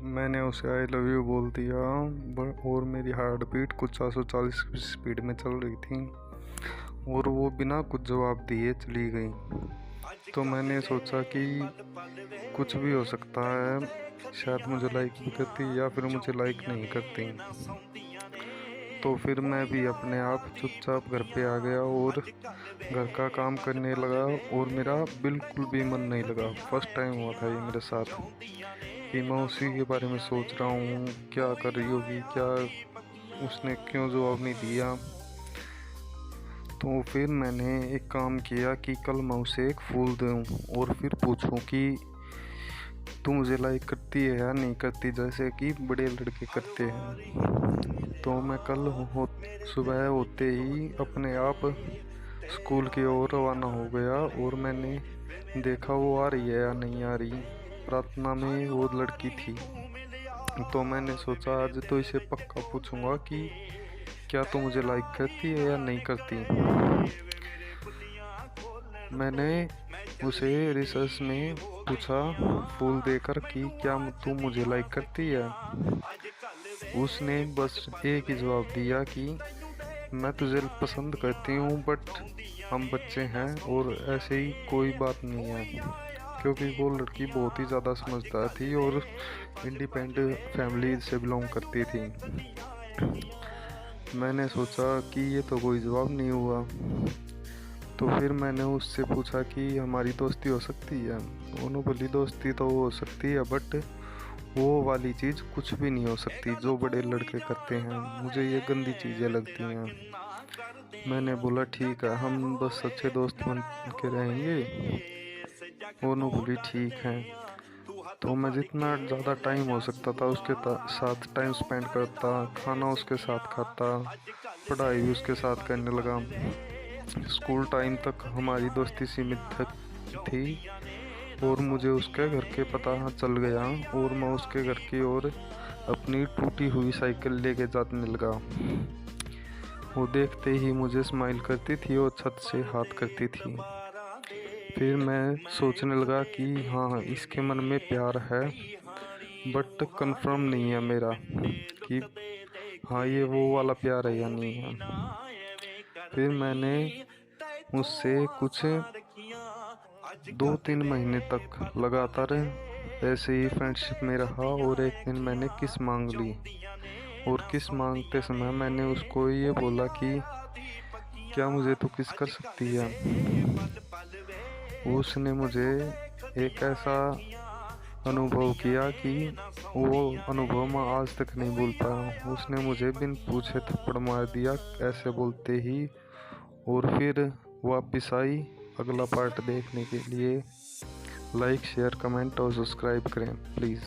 मैंने उसे I love you बोल दिया और मेरी हार्ट बीट कुछ 440 की स्पीड में चल रही थी और वो बिना कुछ जवाब दिए चली गई। तो मैंने सोचा कि कुछ भी हो सकता है, शायद मुझे लाइक भी करती या फिर मुझे लाइक नहीं करती। तो फिर मैं भी अपने आप चुपचाप घर पे आ गया और घर का काम करने लगा और मेरा बिल्कुल भी मन नहीं लगा। फर्स्ट टाइम हुआ था ये मेरे साथ कि मैं उसी के बारे में सोच रहा हूँ, क्या कर रही होगी, क्या उसने क्यों जवाब नहीं दिया। तो फिर मैंने एक काम किया कि कल मैं उसे एक फूल दूँ और फिर पूछूं कि तू मुझे लाइक करती है या नहीं करती, जैसे कि बड़े लड़के करते हैं। तो मैं कल सुबह होते ही अपने आप स्कूल की ओर रवाना हो गया और मैंने देखा वो आ रही है या नहीं आ रही। प्रार्थना में वो लड़की थी। तो मैंने सोचा आज तो इसे पक्का पूछूंगा कि क्या तू मुझे लाइक करती है या नहीं करती। मैंने उसे रिसर्च में पूछा फूल देकर कि क्या तू मुझे लाइक करती है। उसने बस एक ही जवाब दिया कि मैं तुझे पसंद करती हूँ बट हम बच्चे हैं और ऐसे ही कोई बात नहीं है। क्योंकि वो लड़की बहुत ही ज़्यादा समझदार थी और इंडिपेंडेंट फैमिली से बिलोंग करती थी। मैंने सोचा कि ये तो कोई जवाब नहीं हुआ। तो फिर मैंने उससे पूछा कि हमारी दोस्ती हो सकती है। उन्होंने बोली दोस्ती तो हो सकती है बट वो वाली चीज़ कुछ भी नहीं हो सकती जो बड़े लड़के करते हैं, मुझे ये गंदी चीज़ें लगती हैं। मैंने बोला ठीक है, हम बस अच्छे दोस्त बन के रहेंगे। उन्होंने बोली ठीक है। तो मैं जितना ज़्यादा टाइम हो सकता था उसके साथ टाइम स्पेंड करता, खाना उसके साथ खाता, पढ़ाई भी उसके साथ करने लगा। स्कूल टाइम तक हमारी दोस्ती सीमित थी और मुझे उसके घर के पता चल गया और मैं उसके घर की ओर अपनी टूटी हुई साइकिल लेके जाने लगा। वो देखते ही मुझे स्माइल करती थी और छत से हाथ करती थी। फिर मैं सोचने लगा कि हाँ इसके मन में प्यार है बट कंफर्म नहीं है मेरा कि हाँ ये वो वाला प्यार है या नहीं है। फिर मैंने उससे कुछ 2-3 महीने तक लगातार ऐसे ही फ्रेंडशिप में रहा और एक दिन मैंने किस मांग ली और किस मांगते समय मैंने उसको ये बोला कि क्या मुझे तो किस कर सकती है। उसने मुझे एक ऐसा अनुभव किया कि वो अनुभव मैं आज तक नहीं भूल पाया। उसने मुझे बिन पूछे थप्पड़ मार दिया ऐसे बोलते ही और फिर वापस आई। अगला पार्ट देखने के लिए लाइक शेयर कमेंट और सब्सक्राइब करें प्लीज़।